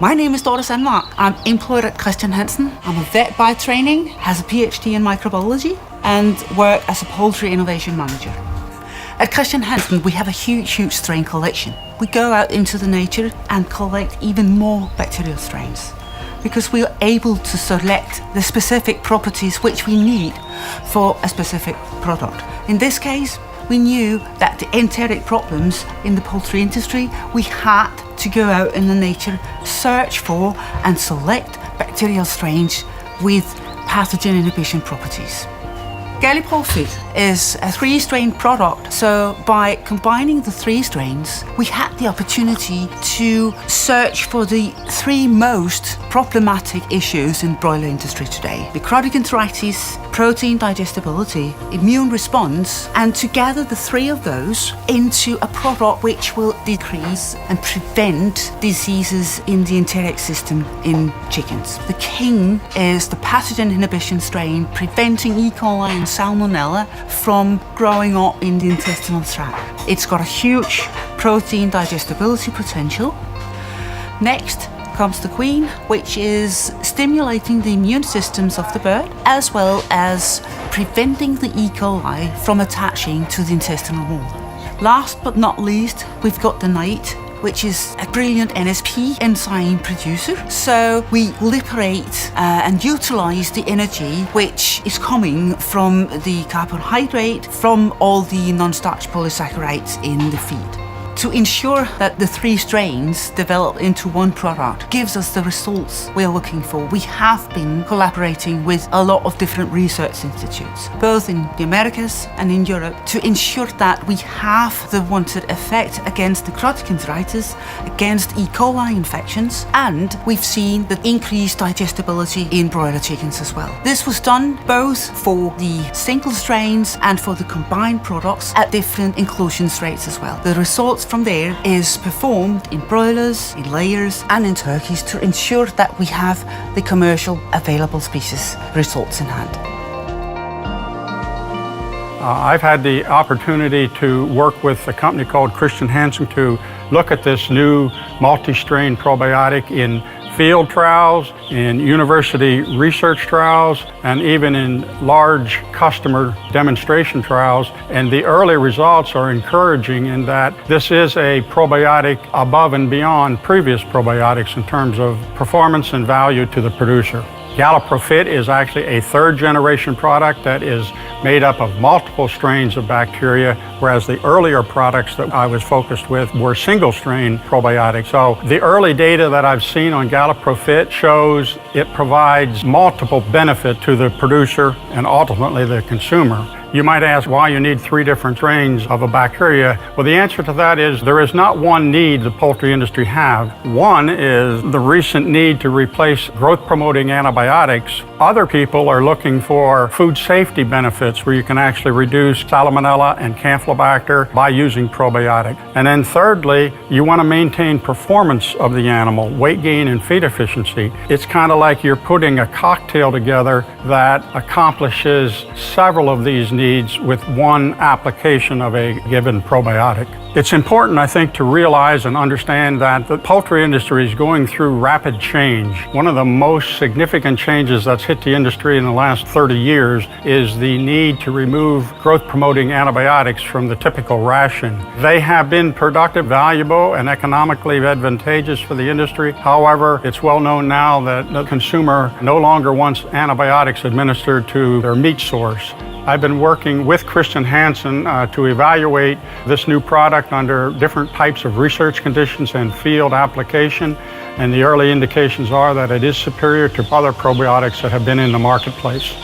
My name is Doris Enmark. I'm employed at Chr Hansen. I'm a vet by training, has a PhD in microbiology, and work as a poultry innovation manager. At Chr Hansen, we have a huge strain collection. We go out into the nature and collect even more bacterial strains because we are able to select the specific properties which we need for a specific product. In this case, we knew that the enteric problems in the poultry industry, we had to go out in the nature, search for and select bacterial strains with pathogen inhibition properties. Gallipro Fit is a 3-strain product, so by combining the 3 strains, we had the opportunity to search for the 3 most problematic issues in broiler industry today: the chronic enteritis, protein digestibility, immune response, and to gather the 3 of those into a product which will decrease and prevent diseases in the enteric system in chickens. The king is the pathogen inhibition strain, preventing E. coli and Salmonella from growing up in the intestinal tract. It's got a huge protein digestibility potential. Next comes the queen, which is stimulating the immune systems of the bird, as well as preventing the E. coli from attaching to the intestinal wall. Last but not least, we've got the knight, which is a brilliant NSP enzyme producer. So we liberate and utilize the energy which is coming from the carbohydrate from all the non-starch polysaccharides in the feed. To ensure that the 3 strains develop into one product gives us the results we're looking for, we have been collaborating with a lot of different research institutes, both in the Americas and in Europe, to ensure that we have the wanted effect against the chronic enteritis, against E. coli infections, and we've seen the increased digestibility in broiler chickens as well. This was done both for the single strains and for the combined products at different inclusion rates as well. The results from there is performed in broilers, in layers, and in turkeys to ensure that we have the commercial available species results in hand. I've had the opportunity to work with a company called Chr Hansen to look at this new multi-strain probiotic in field trials, in university research trials, and even in large customer demonstration trials. And the early results are encouraging in that this is a probiotic above and beyond previous probiotics in terms of performance and value to the producer. Gallipro Fit is actually a 3rd-generation product that is made up of multiple strains of bacteria, whereas the earlier products that I was focused with were single-strain probiotics. So the early data that I've seen on Gallipro Fit shows it provides multiple benefit to the producer and ultimately the consumer. You might ask why you need 3 different strains of a bacteria. Well, the answer to that is there is not one need the poultry industry have. One is the recent need to replace growth-promoting antibiotics. Other people are looking for food safety benefits where you can actually reduce Salmonella and Campylobacter by using probiotic. And then thirdly, you want to maintain performance of the animal, weight gain and feed efficiency. It's kind of like you're putting a cocktail together that accomplishes several of these needs with one application of a given probiotic. It's important, I think, to realize and understand that the poultry industry is going through rapid change. One of the most significant changes that's hit the industry in the last 30 years is the need to remove growth-promoting antibiotics from the typical ration. They have been productive, valuable, and economically advantageous for the industry. However, it's well known now that the consumer no longer wants antibiotics administered to their meat source. I've been working with Chr Hansen to evaluate this new product under different types of research conditions and field application, and the early indications are that it is superior to other probiotics that have been in the marketplace.